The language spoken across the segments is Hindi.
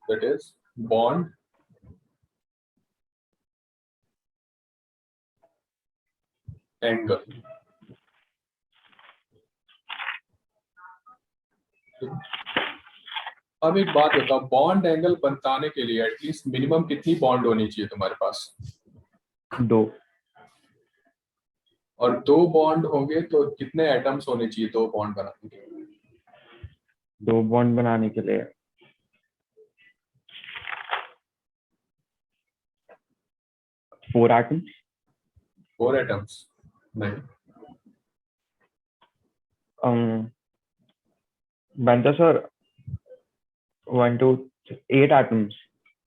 that is bond angle. अब एक बात बताओ, बॉन्ड एंगल बनाने के लिए एटलीस्ट मिनिमम कितनी बॉन्ड होनी चाहिए तुम्हारे पास? 2। और 2 बॉन्ड होंगे तो कितने एटम्स होने चाहिए 2 बॉन्ड बनाने के लिए? 2 बॉन्ड बनाने के लिए 4 एटम्स। 4 एटम्स नहीं, बनता सर 1 2 8 एटम्स।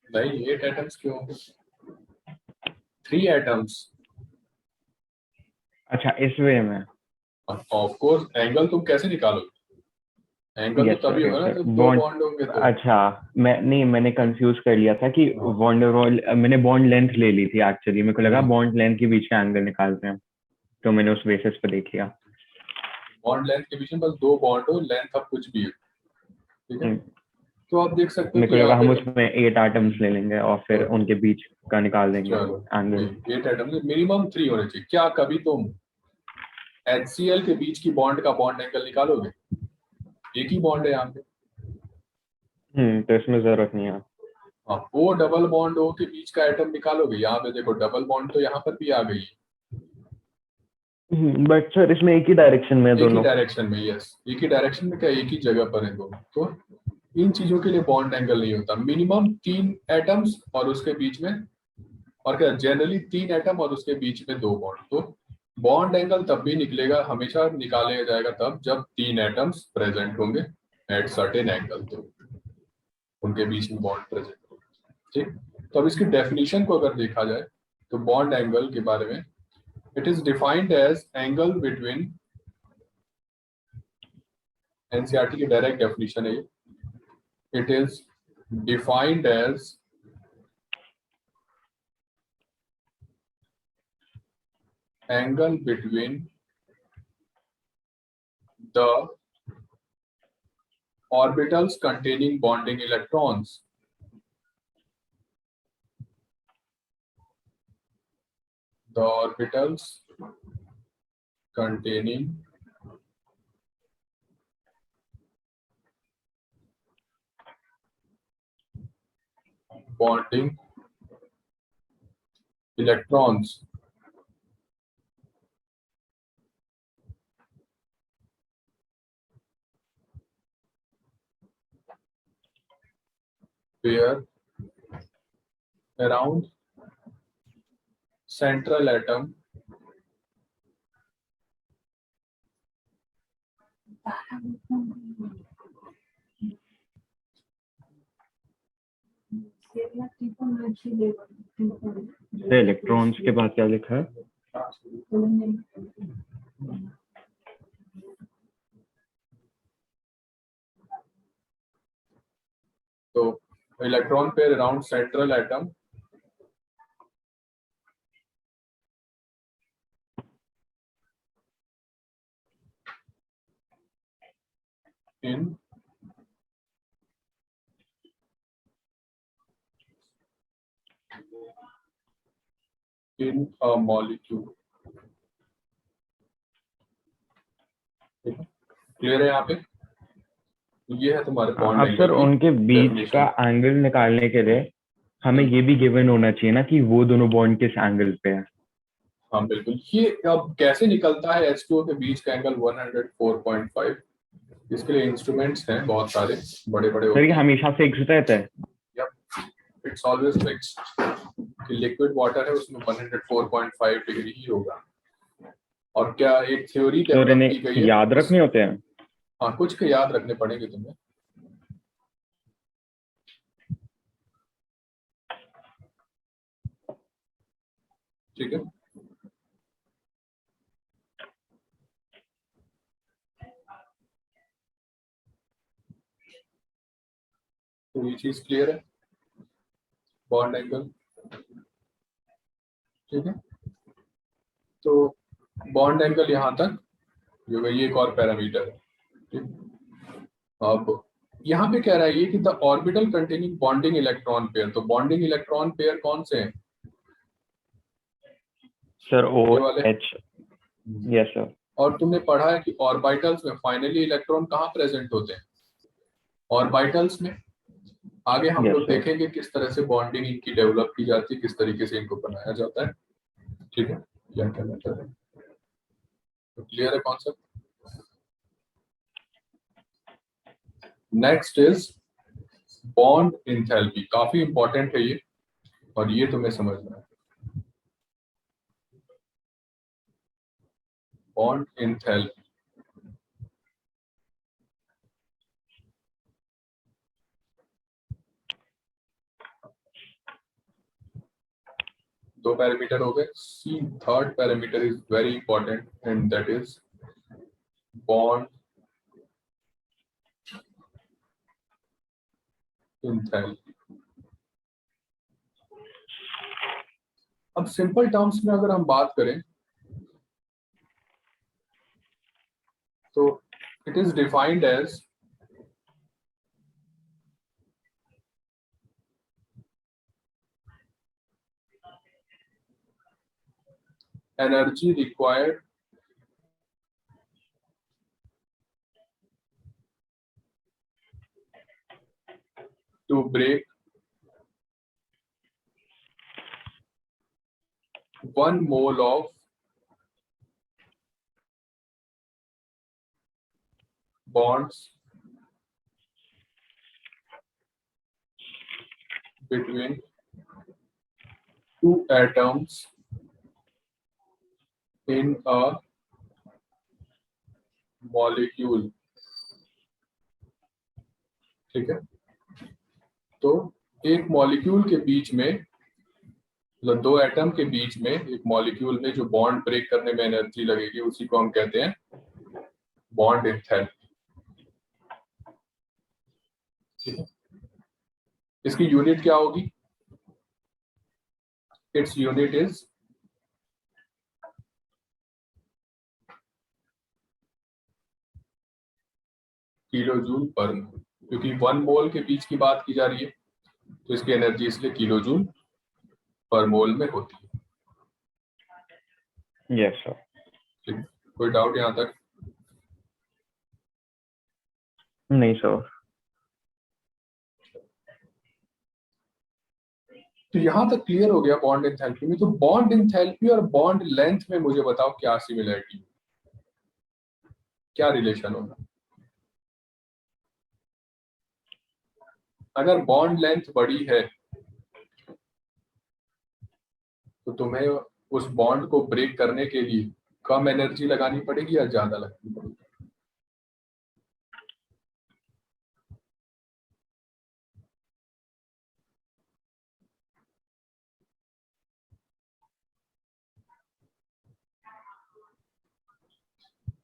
नहीं 8 एटम्स क्यों? 3 एटम्स। अच्छा, इस वे में। ऑफ कोर्स एंगल तुम कैसे निकालोगे? एंगल Yes, तो तभी sir, होगा yes, ना sir. जब 2 बॉन्ड होंगे तो। अच्छा, मैंने कंफ्यूज कर लिया था कि मैंने बॉन्ड लेंथ ले ली थी एक्चुअली। मेरे को लगा बॉन्ड लेंथ के बीच का एंगल निकालते हैं, तो मैंने उस बेसिस पे देख लिया। बॉन्ड लेंथ के बीच में बस 2 बॉन्ड हो, लेंथ अब कुछ भी हो, ठीक है। तो आप देख सकते हो मेरे कि को लगा यहाँ हम पे उसमें 8 एटम्स ले लेंगे और फिर उनके बीच का निकाल देंगे एंगल। 8 एटम्स मिनिमम 3 होने चाहिए। क्या कभी तुम HCl के बीच की बॉन्ड का बॉन्ड एंगल निकालोगे? एक ही बॉन्ड है यहाँ पे। तो इसमें जरूरत नहीं है। हाँ, वो डबल बॉन्ड हो के बीच का एटम निकालोगे। यहाँ पे देखो डबल बॉन्ड तो यहाँ पर भी आ गई है, बट सर इसमें एक ही डायरेक्शन में एक ही दोनों। डायरेक्शन में। यस, एक ही डायरेक्शन में क्या, एक ही जगह पर है दोनों। तो इन चीजों के लिए बॉन्ड एंगल नहीं होता। मिनिमम 3 एटम्स और उसके बीच में, और क्या जनरली 3 एटम और उसके बीच में 2 बॉन्ड। तो बॉन्ड एंगल तब भी निकलेगा, हमेशा निकाला जाएगा तब जब 3 एटम्स प्रेजेंट होंगे एट सर्टेन एंगल, तो उनके बीच में बॉन्ड प्रेजेंट होगा, ठीक। तो अब इसकी डेफिनेशन को अगर देखा जाए तो बॉन्ड एंगल के बारे में, it is defined as angle between, NCERT की डायरेक्ट डेफिनेशन है ये, it is defined as angle between the orbitals containing bonding electrons. The orbitals containing bonding electrons where around central atom electrons के बाद क्या लिखा है? तो electron pair around central atom in a molecule. Clear है यहाँ पे? ये है तुम्हारे बॉन्ड अब एंगल सर की उनके बीच definition. का एंगल निकालने के लिए हमें ये भी गिवन होना चाहिए ना कि वो दोनों बॉन्ड किस एंगल पे है। हाँ बिल्कुल। ये अब कैसे निकलता है H2O के बीच का एंगल 104.5? इसके लिए इंस्ट्रूमेंट्स हैं बहुत सारे, बड़े बड़े सर ये हमेशा फिक्स रहता है? इट्स ऑलवेज फिक्स्ड कि लिक्विड वाटर है उसमें 104.5 डिग्री ही होगा। और क्या एक थ्योरी सर डेवलप की गई इन्हें है याद रखने होते हैं? हाँ, कुछ के याद रखने पड़ेंगे तुम्हें। ठीक है, तो ये चीज क्लियर है, बॉन्ड एंगल। ठीक है, तो बॉन्ड एंगल यहाँ तक जो है, ये एक और पैरामीटर है। ठीक, अब यहाँ पे कह रहा है ये कि the orbital containing bonding electron pair, तो बॉन्डिंग इलेक्ट्रॉन पेयर कौन से हैं? सर ओ ये वाले। एच। Yes sir. और तुमने पढ़ा है कि ऑर्बिटल्स में फाइनली इलेक्ट्रॉन कहाँ प्रेजेंट होते हैं? ऑर्बिटल्स में। आगे हम यस लोग सर। देखेंगे किस तरह से बॉन्डिंग इनकी डेवलप की जाती है, किस तरीके से इनको बनाया जाता है। ठीक है, क्या कहना चाह रहे हैं? तो क्लियर है concept? Next is bond enthalpy, काफी इंपॉर्टेंट है ये, और ये तुम्हें समझना है। बॉन्ड इंथैल्पी, दो पैरामीटर हो गए। See third parameter is very important and that is bond enthalpy. अब सिंपल टर्म्स में अगर हम बात करें तो it is defined as energy required to break 1 mole of bonds between two atoms in a molecule। ठीक है, तो एक मॉलिक्यूल के बीच में, मतलब दो एटम के बीच में एक मॉलिक्यूल में जो बॉन्ड ब्रेक करने में एनर्जी लगेगी उसी को हम कहते हैं बॉन्ड एंथैल्पी। ठीक है, इसकी यूनिट क्या होगी? Its unit is kilo joule per mole, क्योंकि 1 मोल के बीच की बात की जा रही है तो इसकी एनर्जी इसलिए किलो जूल पर मोल में होती है। Yes sir. ठीक है? कोई डाउट यहाँ तक? नहीं सर। तो यहां तक क्लियर हो गया बॉन्ड एंथैल्पी में। तो बॉन्ड एंथैल्पी और बॉन्ड लेंथ में मुझे बताओ क्या सिमिलरिटी, क्या रिलेशन होगा? अगर बॉन्ड लेंथ बड़ी है तो तुम्हें उस बॉन्ड को ब्रेक करने के लिए कम एनर्जी लगानी पड़ेगी या ज्यादा लगानी पड़ेगी?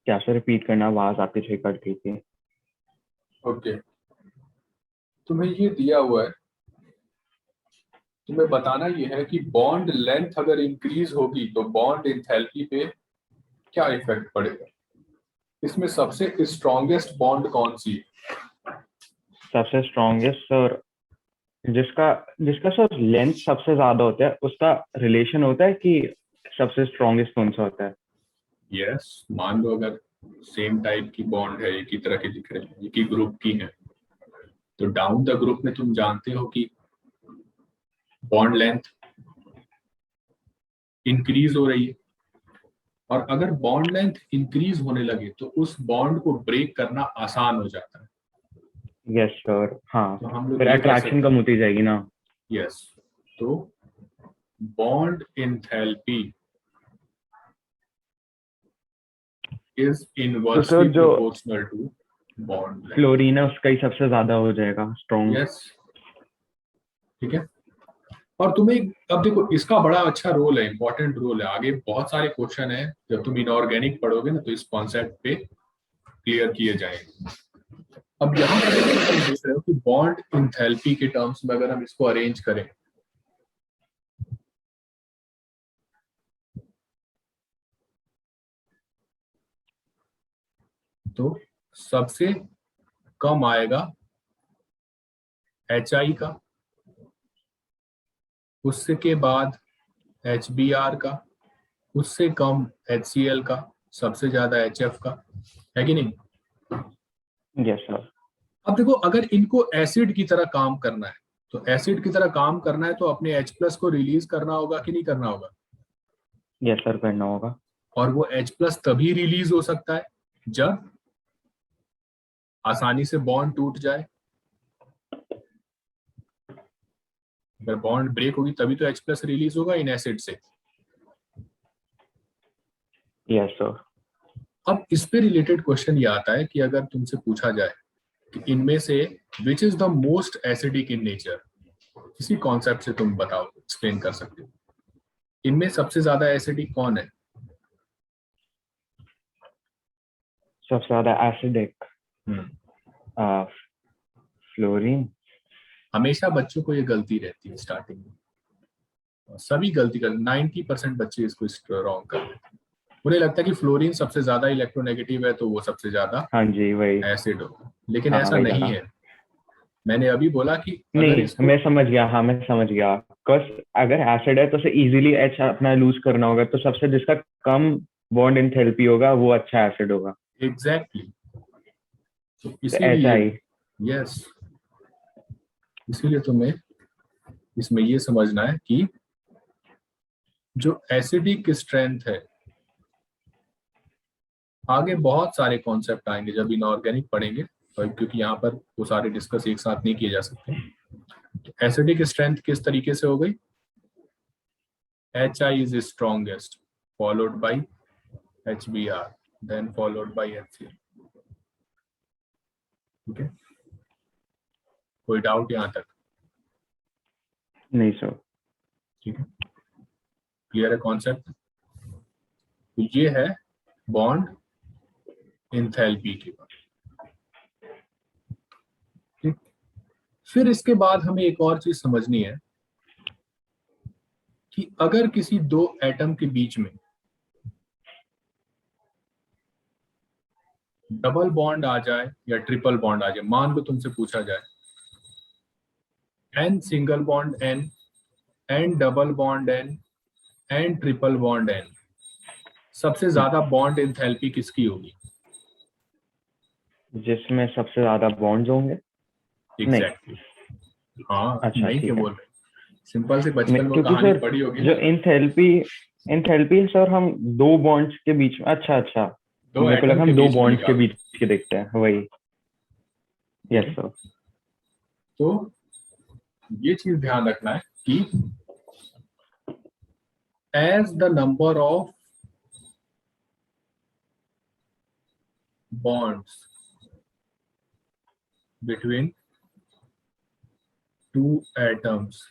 क्या सर रिपीट करना, आवाज आपकी छह करती थी। ओके, तुम्हें ये दिया हुआ है, तुम्हें बताना ये है कि बॉन्ड लेंथ अगर इंक्रीज होगी तो बॉन्ड एंथैल्पी पे क्या इफेक्ट पड़ेगा। इसमें सबसे स्ट्रॉन्गेस्ट बॉन्ड कौन सी है? सबसे स्ट्रॉन्गेस्ट सर, जिसका जिसका सर लेंथ सबसे ज्यादा होता है उसका रिलेशन होता है कि सबसे स्ट्रॉन्गेस्ट कौन सा होता है? यस, मान लो अगर सेम टाइप की बॉन्ड है, एक ही तरह के दिख रहे हैं, एक ही ग्रुप की है, तो डाउन द ग्रुप में तुम जानते हो कि बॉन्ड लेंथ इंक्रीज हो रही है, और अगर बॉन्ड लेंथ इंक्रीज होने लगे तो उस बॉन्ड को ब्रेक करना आसान हो जाता है। Yes sir. हाँ, तो हम लोग फिर ये कह अट्रैक्शन सकते कम हैं, होती जाएगी ना। यस, तो बॉन्ड एंथैल्पी इज तो इनवर्सली सर जो proportional to bond length. Chlorine है उसका ही सबसे ज्यादा हो जाएगा स्ट्रॉन्ग। यस, ठीक है। और तुम्हें अब देखो इसका बड़ा अच्छा रोल है, इंपॉर्टेंट रोल है, आगे बहुत सारे क्वेश्चन है जब तुम इनऑर्गेनिक पढ़ोगे ना तो इस कॉन्सेप्ट पे क्लियर किए जाएंगे। अब यहाँ पर तुम देख रहे हो कि बॉन्ड इंथैल्पी के टर्म्स में अगर हम इसको अरेंज करें तो सबसे कम आएगा HI का, उसके बाद HBr का, उससे कम HCl का, सबसे ज्यादा HF का, है कि नहीं? Yes sir. अब देखो, अगर इनको एसिड की तरह काम करना है, तो एसिड की तरह काम करना है तो अपने H+ को रिलीज करना होगा कि नहीं करना होगा? यस सर, करना होगा। और वो H+ तभी रिलीज हो सकता है जब आसानी से बॉन्ड टूट जाए। अगर बॉन्ड ब्रेक होगी तभी तो H+ रिलीज होगा इन एसिड से। Yes sir. अब इस पे रिलेटेड क्वेश्चन ये आता है कि अगर तुमसे पूछा जाए कि इनमें से which is the most acidic in nature, किसी कॉन्सेप्ट से तुम बताओ, एक्सप्लेन कर सकते हो, इनमें सबसे ज्यादा एसिडिक कौन है? सबसे ज्यादा एसिडिक फ्लोरीन। हमेशा बच्चों को ये गलती रहती है स्टार्टिंग में, सभी गलती कर 90% बच्चे इसको रॉन्ग कर देते हैं। उन्हें लगता है कि फ्लोरीन सबसे ज्यादा इलेक्ट्रोनेगेटिव है तो वो सबसे ज्यादा हाँ जी, वही। एसिड होगा, लेकिन हाँ, ऐसा वही नहीं लगा। है। मैंने अभी बोला कि अगर नहीं, इसको मैं समझ गया। हाँ, मैं समझ गया। बस अगर एसिड है तो उसे इजीली एच अपना लूज करना होगा, तो सबसे जिसका कम बॉन्ड एंथैल्पी होगा वो अच्छा एसिड होगा। एग्जैक्टली तो तो एच इसीलिए, आई। यस, इसीलिए तुम्हें इसमें ये समझना है कि जो एसिडिक स्ट्रेंथ है, आगे बहुत सारे कॉन्सेप्ट आएंगे जब इनऑर्गेनिक पढ़ेंगे, और क्योंकि यहाँ पर वो सारे डिस्कस एक साथ नहीं किए जा सकते। एसिडिक स्ट्रेंथ किस तरीके से हो गई? HI is strongest, followed by HBr, then followed by HCl। ठीक है, कोई डाउट यहाँ तक? नहीं सर। ठीक है, क्लियर है कॉन्सेप्ट? तो ये है बॉन्ड इंथैल्पी के बारे में। ठीक, फिर इसके बाद हमें एक और चीज समझनी है कि अगर किसी दो एटम के बीच में डबल बॉन्ड आ जाए या ट्रिपल बॉन्ड आ जाए, मान लो तुमसे पूछा जाए N single bond N, N double bond N, N triple bond N, सबसे ज्यादा बॉन्ड एंथैल्पी किसकी होगी? जिसमें सबसे ज्यादा बॉन्ड्स होंगे। नहीं। एग्जैक्टली हाँ, अच्छा, नहीं क्यों ठीक है। बोल रहे? सिंपल से बचपन में क्योंकि कहानी सर, पढ़ी होगी जो ना, एंथैल्पी एंथैल्पी सर, हम दो बॉन्ड्स के बीच में। अच्छा अच्छा। दो मेरे को एटम लगा के हम दो बीच में बॉन्ड्स के निकालते बीच हैं। के देखते हैं, वही। ठीक यस है, सर। तो ये चीज ध्यान रखना है कि as the number of bonds between two atoms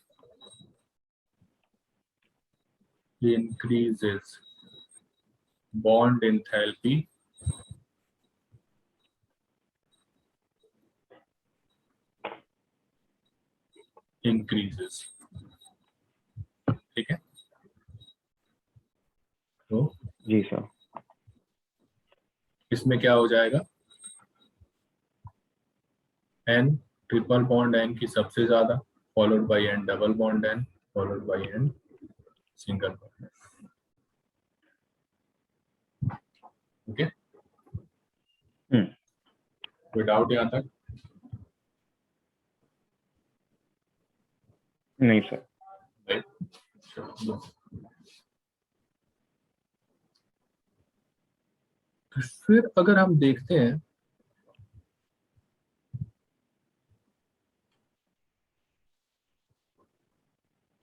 increases, bond enthalpy increases। ठीक है, तो जी सर। इसमें क्या हो जाएगा? N ट्रिपल बॉन्ड N की सबसे ज्यादा, followed by N double bond N, followed by N single bond. Okay, hmm. कोई डाउट यहाँ तक? नहीं सर। Right? चलो। तो फिर अगर हम देखते हैं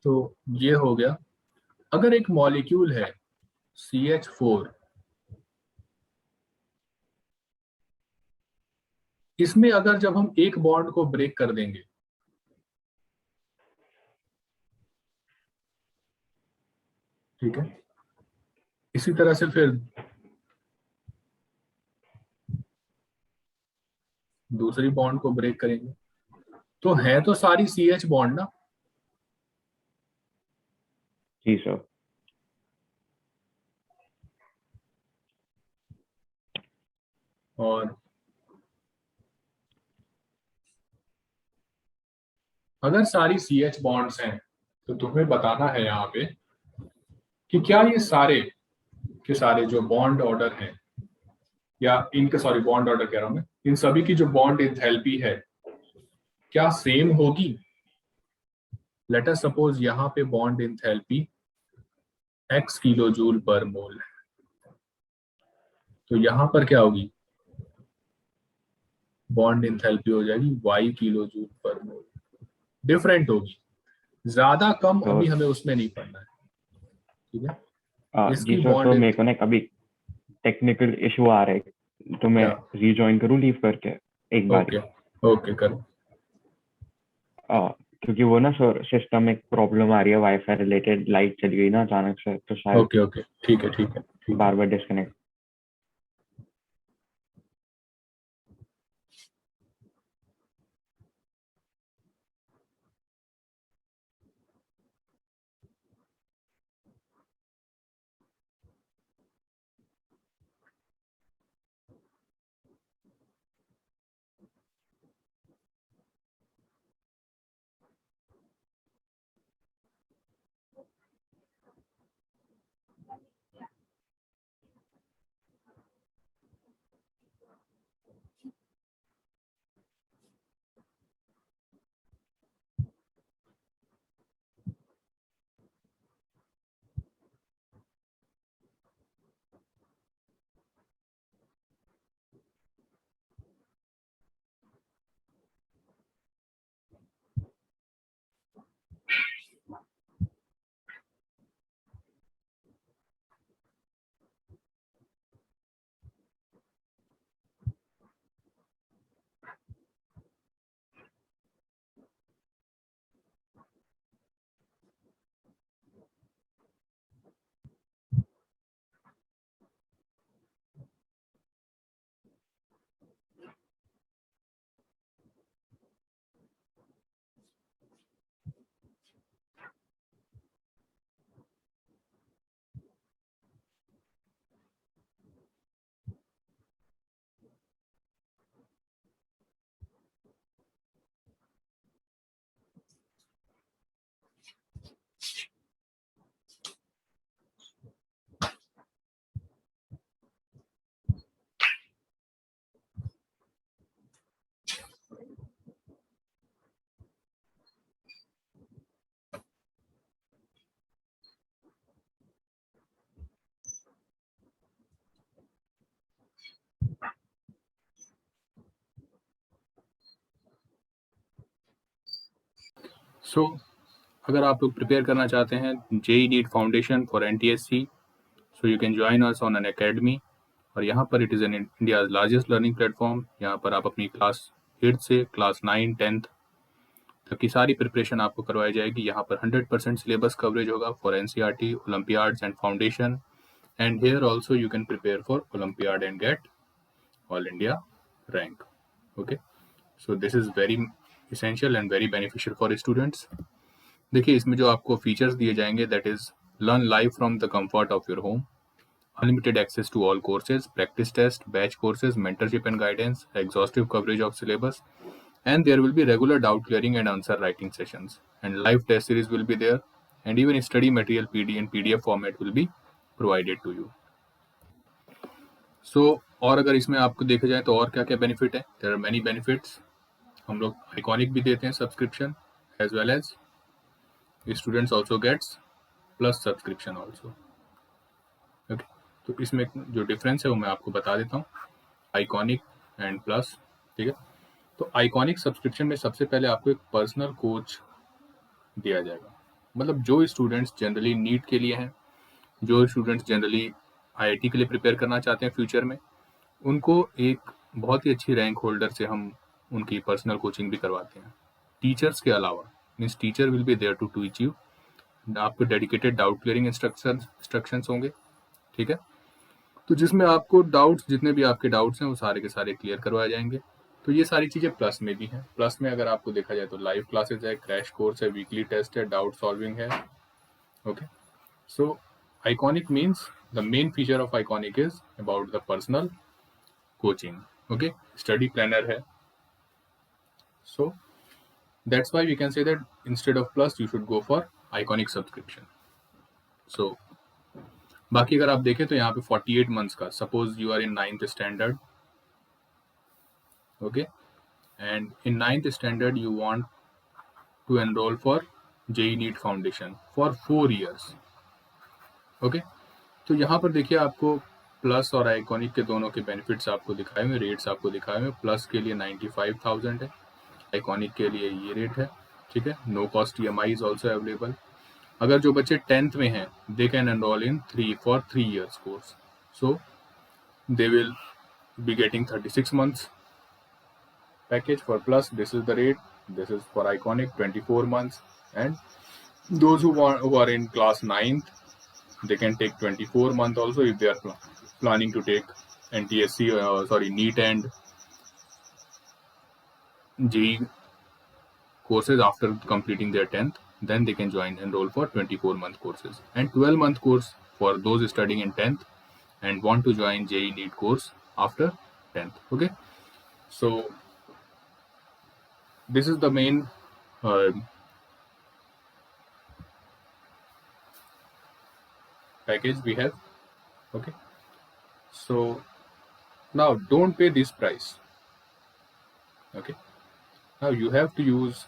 तो ये हो गया, अगर एक मॉलिक्यूल है CH4, इसमें अगर जब हम एक बॉन्ड को ब्रेक कर देंगे, ठीक है, इसी तरह से फिर दूसरी बॉन्ड को ब्रेक करेंगे, तो है तो सारी CH बॉन्ड ना। जी सर। और अगर सारी CH बॉन्ड्स हैं तो तुम्हें बताना है यहाँ पे कि क्या ये सारे के सारे जो बॉन्ड ऑर्डर हैं, या इनके, सॉरी बॉन्ड ऑर्डर कह रहा हूं मैं, इन सभी की जो बॉन्ड एंथैल्पी है क्या सेम होगी। लेट अस सपोज यहाँ पे bond enthalpy x kilo joule per mole है, तो यहाँ पर क्या होगी, बॉन्ड एंथैल्पी हो जाएगी y किलो जूल पर मोल। डिफरेंट होगी, ज्यादा कम तो अभी हमें उसमें नहीं पढ़ना है, ठीक है। जी इसकी सर, तो बॉन्ड मेरे को ना कभी टेक्निकल इशू आ रहा है, तो मैं क्या, रीजॉइन करूँ लीव करके एक बार ओके ओके करो। क्योंकि वो ना सर सिस्टम एक प्रॉब्लम आ रही है, वाईफाई रिलेटेड लाइट चली गई ना अचानक से, तो शायद ओके ओके ठीक है ठीक है ठीक है। बार बार डिस्कनेक्ट। सो अगर आप लोग प्रिपेयर करना चाहते हैं JEE NEET foundation for NTSC, so you can join us on Unacademy. और यहाँ पर it is an India largest learning platform. यहाँ पर आप अपनी क्लास 8 से क्लास 9 10th तक की सारी प्रिपरेशन आपको करवाई जाएगी। यहाँ पर 100% सिलेबस कवरेज होगा for NCERT, olympiads and foundation, and here also you can prepare for olympiad and get all India rank. Okay, so this is very essential and very beneficial for students। देखिए इसमें जो आपको फीचर्स दिए जाएंगे, that is learn live from the comfort of your home, unlimited access to all courses, practice test, batch courses, mentorship and guidance, exhaustive coverage of syllabus, and there will be regular doubt clearing and answer writing sessions, and live test series will be there, and even study material PD and PDF format will be provided to you। so और अगर इसमें आपको देखा जाए तो और क्या क्या बेनिफिट है, there are many benefits। हम लोग आइकॉनिक भी देते हैं subscription, as well as students also gets plus subscription also। Okay, तो इसमें जो डिफरेंस है वो मैं आपको बता देता हूँ, आइकॉनिक एंड प्लस। ठीक है, तो आइकॉनिक सब्सक्रिप्शन में सबसे पहले आपको एक पर्सनल कोच दिया जाएगा। मतलब जो स्टूडेंट्स जनरली नीट के लिए हैं, जो स्टूडेंट्स जनरली IIT के लिए प्रिपेयर करना चाहते हैं फ्यूचर में, उनको एक बहुत ही अच्छी रैंक होल्डर से हम उनकी पर्सनल कोचिंग भी करवाते हैं टीचर्स के अलावा। Means teacher will be there to teach you, आपको डेडिकेटेड डाउट क्लियरिंग इंस्ट्रक्शंस होंगे। ठीक है, तो जिसमें आपको डाउट्स, जितने भी आपके डाउट्स हैं वो सारे के सारे क्लियर करवाए जाएंगे। तो ये सारी चीज़ें प्लस में भी हैं। प्लस में अगर आपको देखा जाए तो लाइव क्लासेस है, क्रैश कोर्स है, वीकली टेस्ट है, डाउट सॉल्विंग है। Okay, so Iconic means the main feature of Iconic is about the personal coaching. Okay, study planner है। So That's why we can say that instead of plus you should go for Iconic subscription. So बाकी अगर आप देखें तो यहाँ पे 48 months का, suppose you are in 9th standard, okay, and in 9th standard you want to enroll for JEE NEET Foundation for 4 years, okay. तो यहाँ पर देखिए आपको प्लस और आइकॉनिक के दोनों के बेनिफिट्स आपको दिखाए हुए, रेट्स आपको दिखाए हुए। प्लस के लिए 95,000 है, आइकॉनिक के लिए ये रेट है, ठीक है। No cost EMI is also available. अगर जो बच्चे 10th में हैं, they can enrol in 3 years course, so they will be getting 36 months package for plus. This is the rate, this is for Iconic 24 months, and those who are in class 9th, they can take 24 months also if they are planning to take NTSC NEET and JEE courses after completing their 10th. Then they can enroll for 24-month courses, and 12-month course for those studying in 10th and want to join JEE NEET course after 10th. Okay, so this is the main package we have. Okay, so now don't pay this price. Okay, now you have to use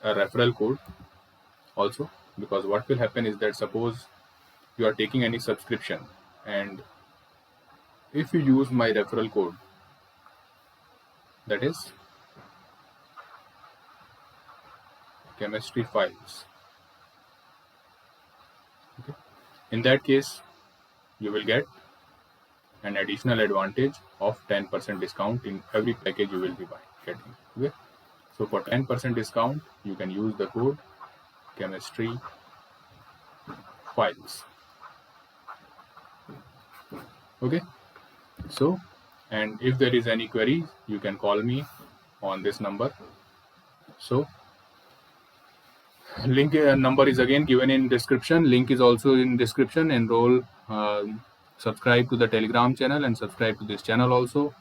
a referral code also, because what will happen is that suppose you are taking any subscription, and if you use my referral code, that is chemistry files, okay, in that case you will get an additional advantage of 10% discount in every package you will be getting. Okay, so for 10% discount you can use the code chemistry files. Okay, so, and if there is any query you can call me on this number. So link number is again given in description, link is also in description. Enroll, subscribe to the Telegram channel and subscribe to this channel also.